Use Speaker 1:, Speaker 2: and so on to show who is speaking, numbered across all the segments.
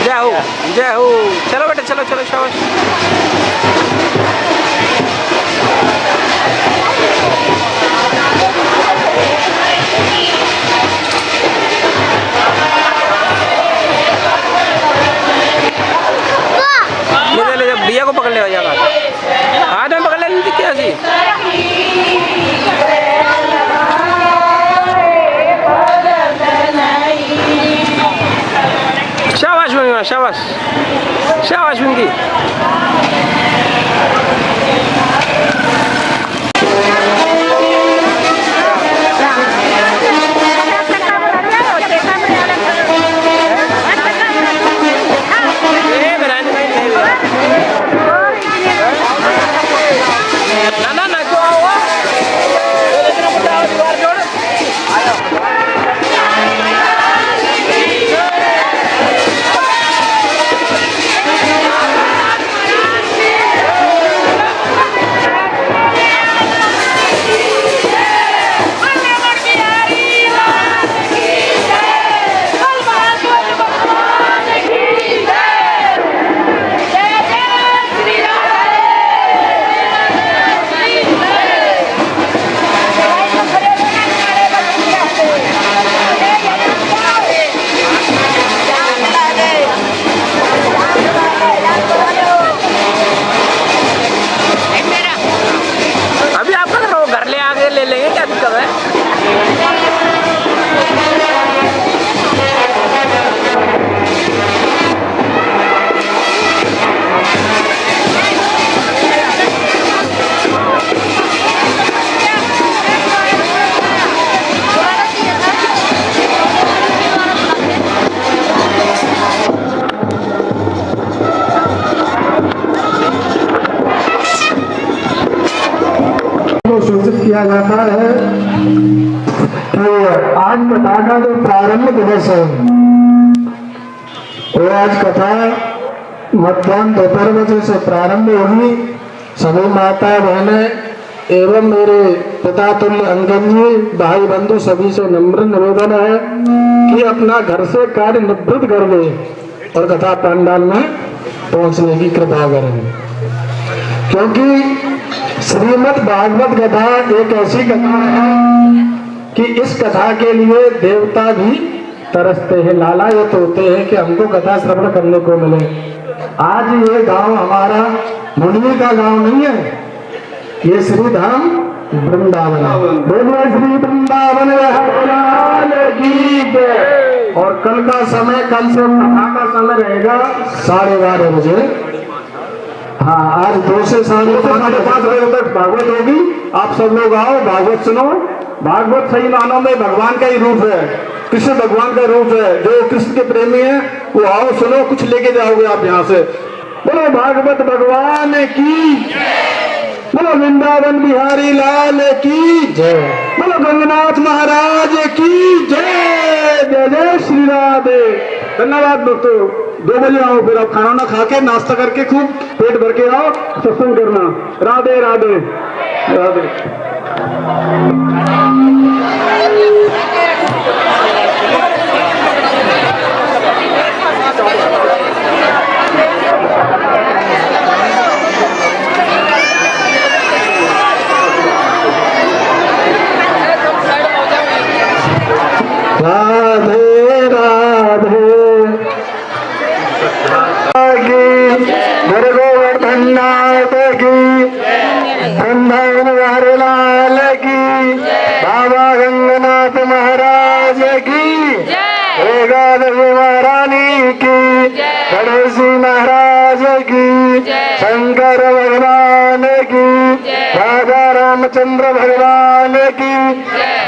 Speaker 1: जय हो जय हो। चलो बेटा चलो चलो शाबाश। ले ले भैया को पकड़ ले भैया का हाथ में पकड़ ले नहीं क्या सी। शाबाश मंगी शाबाश शाबाश मंगी।
Speaker 2: सूचित किया जाता है कि आज कथा का जो प्रारंभ दिवस है वो आज कथा मध्याह्न दोपहर बजे से प्रारंभ होगी। सभी माता बहने एवं मेरे पिता तुल्य अंगन जी भाई बंधु सभी से नम्र निवेदन है कि अपना घर से कार्य निवृत्त कर दे और कथा पंडाल में पहुंचने की कृपा करें, क्योंकि श्रीमद् भागवत कथा एक ऐसी कथा है कि इस कथा के लिए देवता भी तरसते हैं, लालायत होते हैं कि हमको कथा श्रवण करने को मिले। आज ये गांव हमारा मुंडवी का गांव नहीं है, ये श्री धाम वृंदावन है। बोलो श्री वृंदावन की जय। और कल का समय, कल से कथा का समय रहेगा 12:30 बजे। हाँ, आज 2 से 5:30 बजे तक भागवत होगी। आप सब लोग आओ, भागवत सुनो। भागवत सही मानों में भगवान का ही रूप है, कृष्ण भगवान का रूप है। जो कृष्ण के प्रेमी है वो आओ सुनो, कुछ लेके जाओगे आप यहाँ से। बोलो भागवत भगवान की, बोलो वृंदावन बिहारी लाल की जय, बोलो गंगनाथ महाराज की जय। जय जय श्री राधे। धन्यवाद दोस्तों। 2 बजे आओ, फिर आप खाना ना खा के नाश्ता करके खूब पेट भर के आओ, सत्संग करना। राधे राधे राधे। राधे राधे गुरु गोवर्धन नाथ की, वृंदावन बिहारी लाल की, बाबा गंगनाथ महाराज की, एकादशी महारानी की, गणेश महाराज महाराज की, शंकर भगवान की, राजा रामचंद्र भगवान की,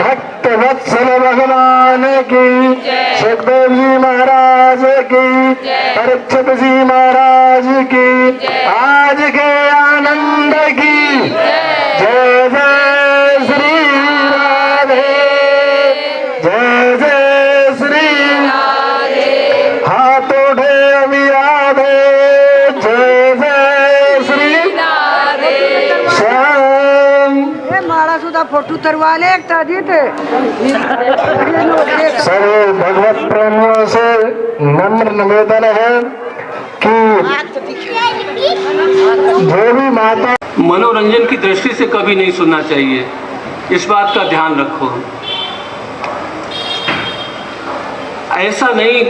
Speaker 2: भक्त वत्सल भगवान की, सुखदेव जी महाराज की, परीक्षित जी महाराज की, आज के आनंद की जय जय श्री राधे, जय जय श्री हाथ उठे अभी राधे, जय जय श्री श्याम।
Speaker 3: मारा सुधा फोटो तरवा ले एक तादीत
Speaker 2: सभी भगवत प्रेमियों से नम्र निवेदन है कि जो भी माता
Speaker 4: मनोरंजन की दृष्टि से कभी नहीं सुनना चाहिए, इस बात का ध्यान रखो। ऐसा नहीं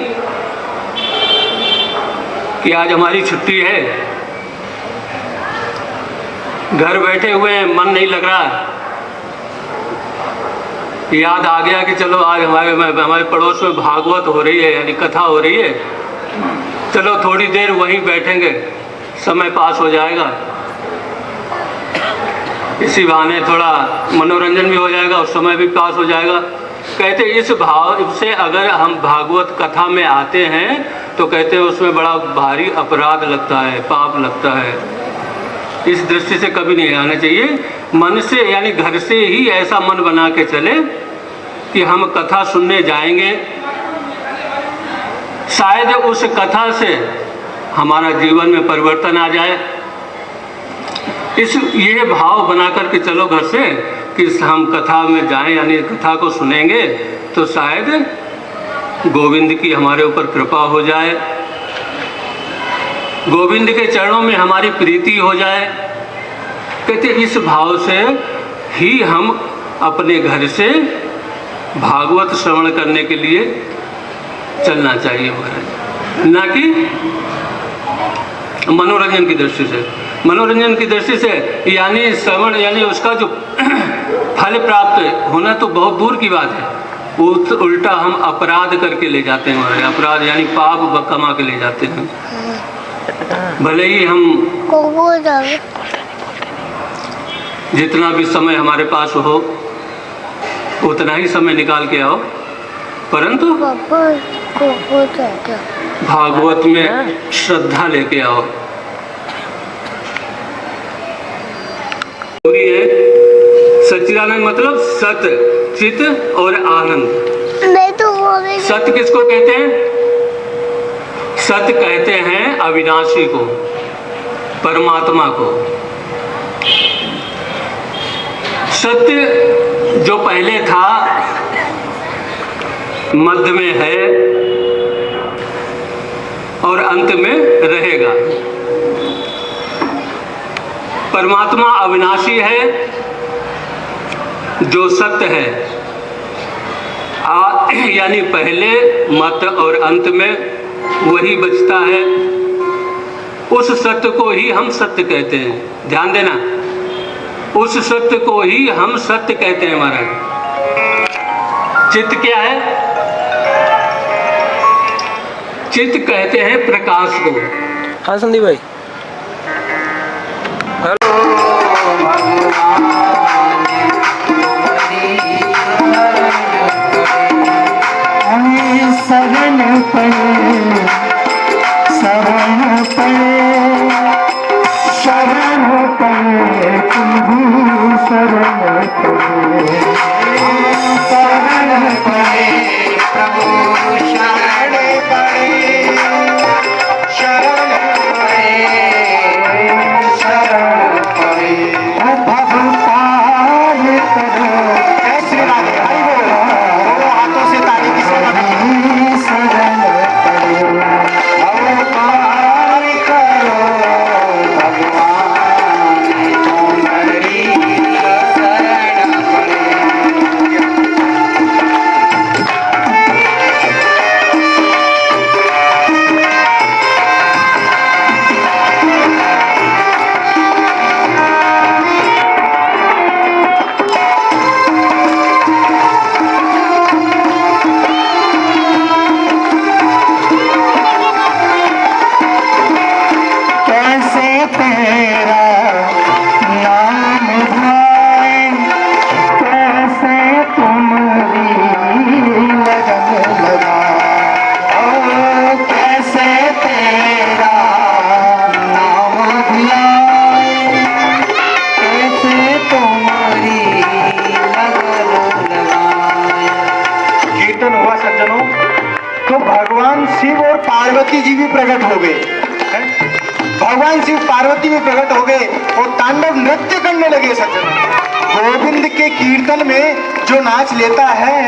Speaker 4: कि आज हमारी छुट्टी है, घर बैठे हुए हैं, मन नहीं लग रहा, याद आ गया कि चलो आज हमारे पड़ोस में भागवत हो रही है, यानी कथा हो रही है, चलो थोड़ी देर वहीं बैठेंगे, समय पास हो जाएगा, इसी बहाने थोड़ा मनोरंजन भी हो जाएगा और समय भी पास हो जाएगा। कहते इस भाव से अगर हम भागवत कथा में आते हैं तो कहते हैं उसमें बड़ा भारी अपराध लगता है, पाप लगता है। इस दृष्टि से कभी नहीं आना चाहिए। मन से यानी घर से ही ऐसा मन बना के चले कि हम कथा सुनने जाएंगे, शायद उस कथा से हमारा जीवन में परिवर्तन आ जाए। ये भाव बना करके चलो घर से कि हम कथा में जाएं, यानी कथा को सुनेंगे तो शायद गोविंद की हमारे ऊपर कृपा हो जाए, गोविंद के चरणों में हमारी प्रीति हो जाए। कहते इस भाव से ही हम अपने घर से भागवत श्रवण करने के लिए चलना चाहिए महाराज, ना कि मनोरंजन की दृष्टि से। मनोरंजन की दृष्टि से यानी श्रवण यानी उसका जो फल प्राप्त होना तो बहुत दूर की बात है, उल्टा हम अपराध करके ले जाते हैं महाराज। अपराध यानी पाप कमा के ले जाते हैं। भले ही हम जितना भी समय हमारे पास हो उतना ही समय निकाल के आओ, परंतु भागवत में श्रद्धा लेके आओ। है सच्चिदानंद मतलब सत, चित और आनंद। सत किसको कहते हैं? सत कहते हैं अविनाशी को, परमात्मा को। सत्य जो पहले था, मध्य में है और अंत में रहेगा। परमात्मा अविनाशी है, जो सत्य है, यानी पहले, मध्य और अंत में वही बचता है। उस सत्य को ही हम सत्य कहते हैं। ध्यान देना, उस सत्य को ही हम सत्य कहते हैं महाराज। चित्त क्या है? चित्त कहते हैं प्रकाश को।
Speaker 1: हाँ संदीप भाई,
Speaker 2: शरण पड़े, शरण पड़े, शरण पड़े, तुम्हें शरण पड़े, शरण पड़े प्रभु, शरण पड़े, शरण पड़े, शरण पड़े भगवान। तेरा नाम ध्याएं, कैसे तुम्हारी लगन लगाए, ओ कैसे तेरा नाम ध्याएं, कैसे तुम्हारी लगन लगाए। कीर्तन हुआ सज्जनों, तो भगवान शिव और पार्वती जी भी प्रकट हो गए हैं? भगवान शिव पार्वती भी प्रकट हो गए और तांडव नृत्य करने लगे सज्जनों। गोविंद के कीर्तन में जो नाच लेता है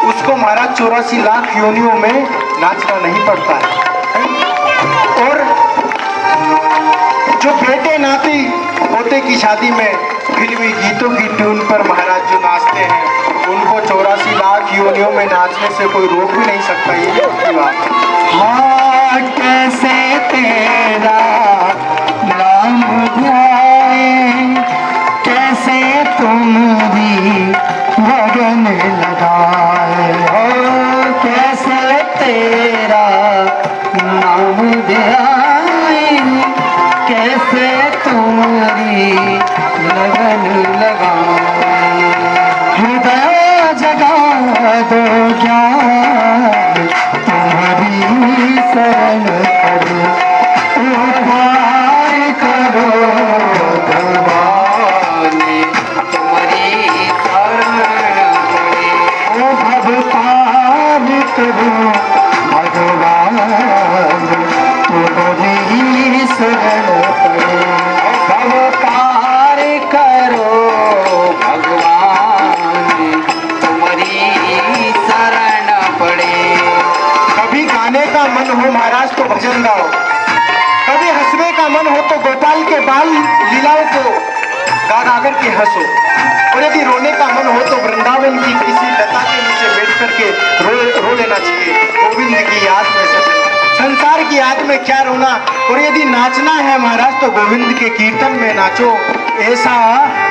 Speaker 2: उसको महाराज 84 लाख योनियों में नाचना नहीं पड़ता है। और जो बेटे नाती पोते की शादी में फिल्मी गीतों की ट्यून पर महाराज जो नाचते हैं उनको 84 लाख योनियों में नाचने से कोई रोक भी नहीं सकता। ये की बात है। हाँ, कैसे तेरा नाम ध्याएं, कैसे तुम्हारी लगन लगाए, हो कैसे तेरा नाम ध्याएं, कैसे तुम्हारी लगन लगाए। हृदय जगा दो ज्ञान तुम्हारी शरण करो, उद्धार करो भगवान तुम्हारी शरण पड़े, ओ भव पार करो भगवान तुम्हारी शरण पड़े, भव पार करो भगवान तुम्हारी शरण पड़े। कभी गाने का मन हो महाराज तो भजन गाओ, कभी हंसने का मन हो तो गोपाल के बाल लीलाओं को गा गा कर के हंसो, और यदि रोने का मन हो तो वृंदावन की किसी लता के नीचे बैठ करके रो लेना चाहिए गोविंद की याद में। संसार की याद में क्या रोना, और यदि नाचना है महाराज तो गोविंद के कीर्तन में नाचो। ऐसा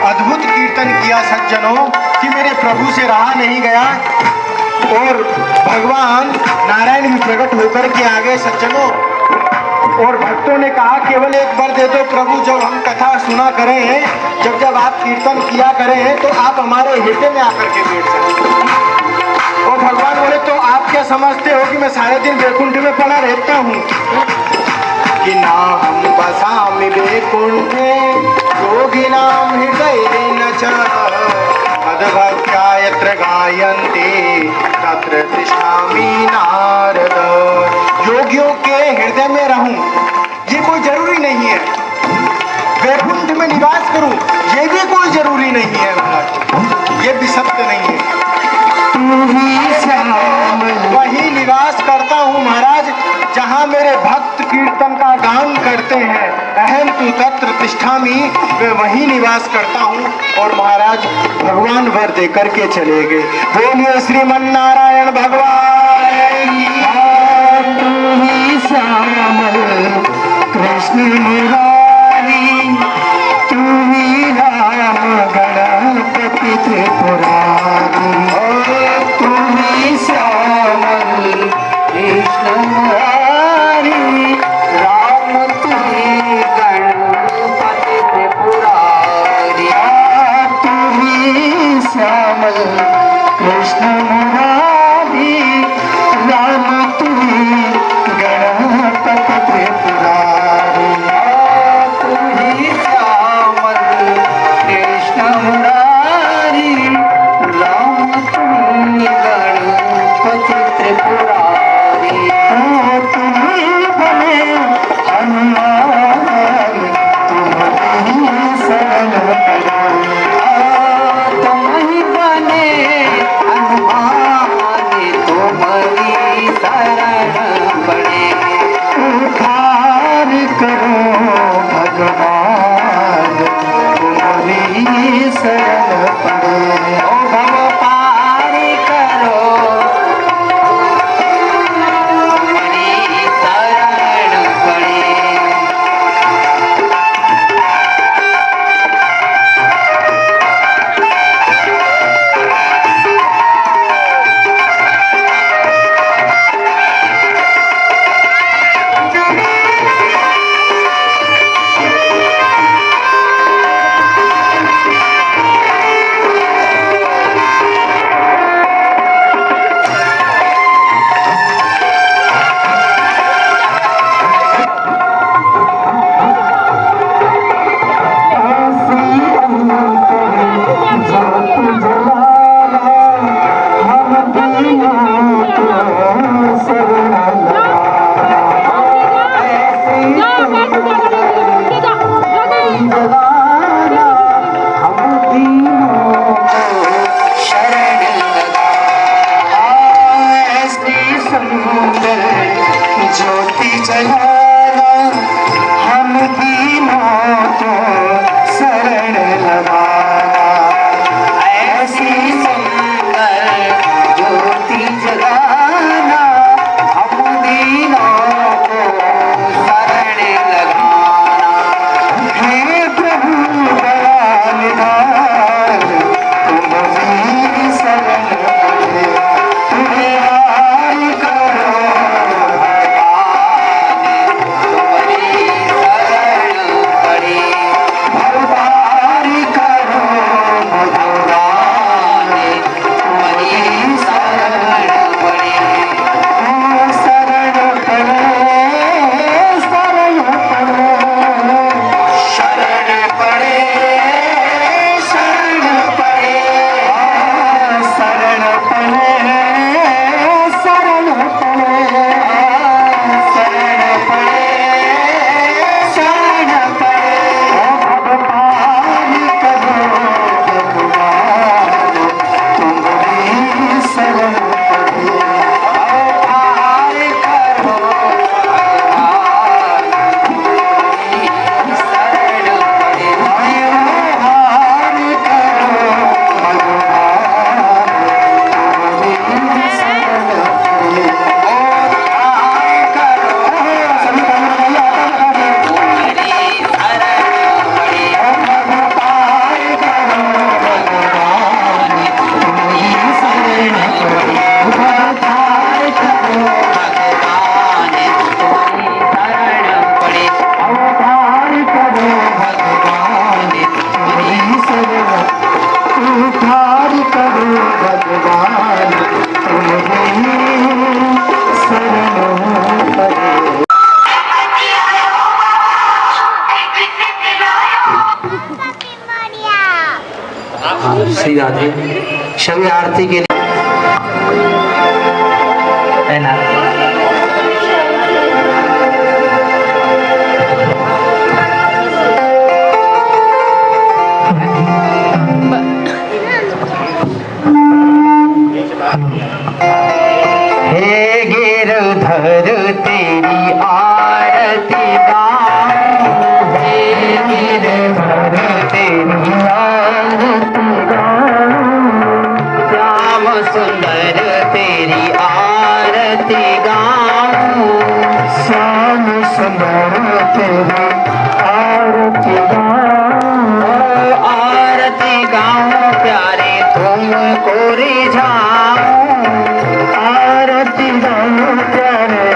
Speaker 2: अद्भुत कीर्तन किया सज्जनों कि मेरे प्रभु से रहा नहीं गया, और भगवान नारायण भी प्रकट होकर के आ गए सज्जनों। और भक्तों ने कहा केवल एक बार दे दो प्रभु, जब हम कथा सुना करें, जब आप कीर्तन किया करें तो आप हमारे हृदय में आकर के बैठ जाए। और भगवान बोले तो आप क्या समझते हो कि मैं सारे दिन वैकुंठ में पड़ा रहता हूँ? कि ना हम बसामि वैकुंठे योगिनां हृदये न च, मद्भक्त्या यत्र गायन्ते तत्र तिष्ठामि नारद। योगियों के हृदय में रहूं ये कोई जरूरी नहीं है, वैकुंठ में निवास करूं ये भी कोई जरूरी नहीं है महाराज, ये भी सत्य नहीं है। वही निवास करता हूँ महाराज जहाँ मेरे भक्त कीर्तन का गान करते हैं। अहम तु तत्र तिष्ठामि, मैं वही निवास करता हूँ। और महाराज भगवान वर दे करके चले गए। बोलिए श्रीमन नारायण भगवान की श्यामल कृष्ण मुरारी, तू ही राम गणपति त्रिपुरारी, तू ही श्यामल कृष्ण मुरारी, राम तू ही गणपति त्रिपुरारी, तू ही श्यामल कृष्ण मुरारी, राम तू ही गणपति त्रिपुरारी, तू ही श्यामल कृष्ण मुरारी, राम तू ही गणपति त्रिपुरारी, तुम ही बने हनुमान तुम्हारी शरण पड़े, तुम ही बने हनुमान तुम्हारी शरण पड़े, उद्धार करो भगवान तुम्हारी शरण पड़े, ओ भव पार करो तुम्हारी शरण पड़े।
Speaker 5: श्री राधे। सभी आरती के लिए है ना। हे गिरधर तेरी आरती गाऊं, हे गिरधर तेरी आरती गाऊं, श्याम सुंदर तेरी आरती गाऊं, श्याम सुंदर तेरी आरती गाऊं, आरती गाऊं प्यारे तुमको रिझाऊं, आरती गाऊं प्यारे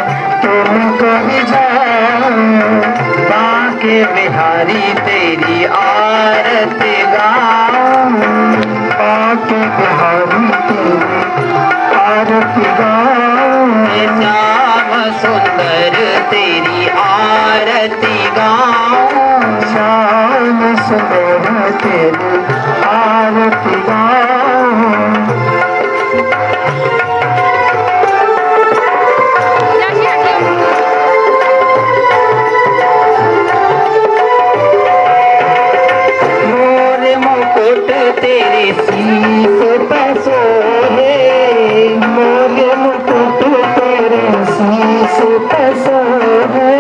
Speaker 5: तुमको रिझाऊं, बांके बिहारी तेरी आरती गाऊं, बांके बिहारी तेरी आरती गाऊं, श्याम सुंदर तेरी आरती गाऊं, श्याम सुंदर तेरी आरती गाऊं। मोर मुकुट तेरे शीश पर सोहे, मोर मुकुट तेरे शीश पर सोहे,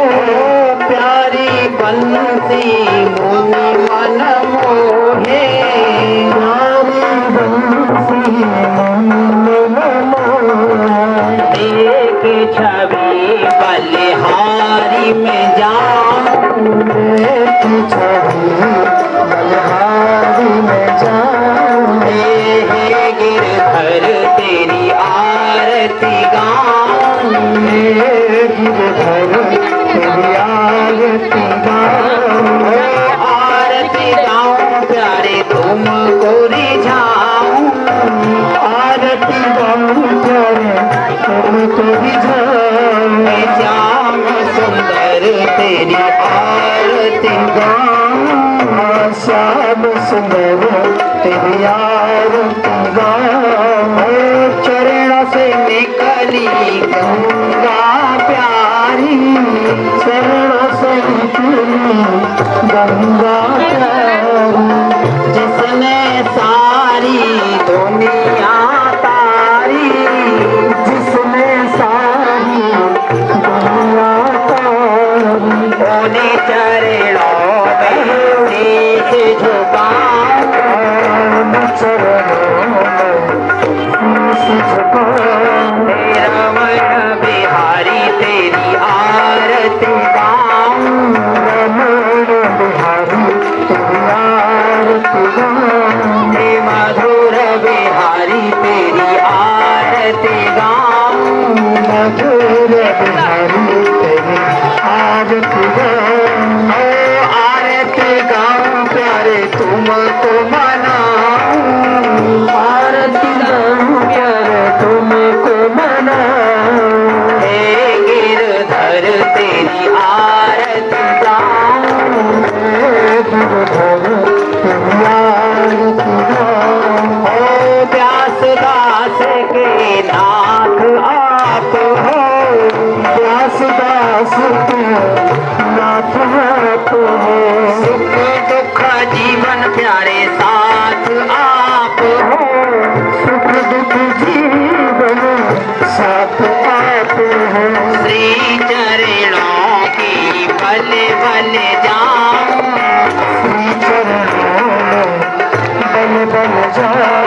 Speaker 5: प्यारी बंसी मुनि मन मोहे, प्यारी बंसी मुनि मन मोहे, देख छवि बलिहारी में जाऊं, देख छवि बलिहारी में जाऊं, हे गिरधर तेरी आरती गाऊं, हे गिरधर तेरी आरती गाऊं, आरती गाऊं प्यारे तुमको रिझाऊं, आरती गाऊं प्यारे तुमको रिझाऊं, श्याम सुंदर तेरी आरती गाऊं, श्याम सुंदर तेरी आरती गाऊं, चरणों से निकली गंगा प्यारी, चरणों से निकली गंगा प्यारी, जिसने सारी दुनिया तारी, जिसने सारी दुनिया तारी, ओने चरणों में शीश झुकाऊं, चरणों में शीश झुकाऊं, रमण बिहारी तेरी आरती गाऊं, रमण बिहारी तेरी आरती गाऊं, हे मधुर बिहारी तेरी आरती गाऊं, मधुर बिहारी तेरी आरती गाऊं, आरती गाऊं प्यारे तुमको मनाऊं, आरती गाऊं प्यारे तुमको मनाऊं, हे गिरधर तेरी आरती गाऊं, हे गिरधर तेरी आरती गाऊं, हो व्यास दास के नाथ आप हो, व्यास दास के नाथ आप हो, सुख दुख जीवन प्यारे साथ आप हो, सुख दुख जीवन साथ आप हो, श्री चरणों की भले भले जाऊं, श्री चरणों में भले भले जाऊं,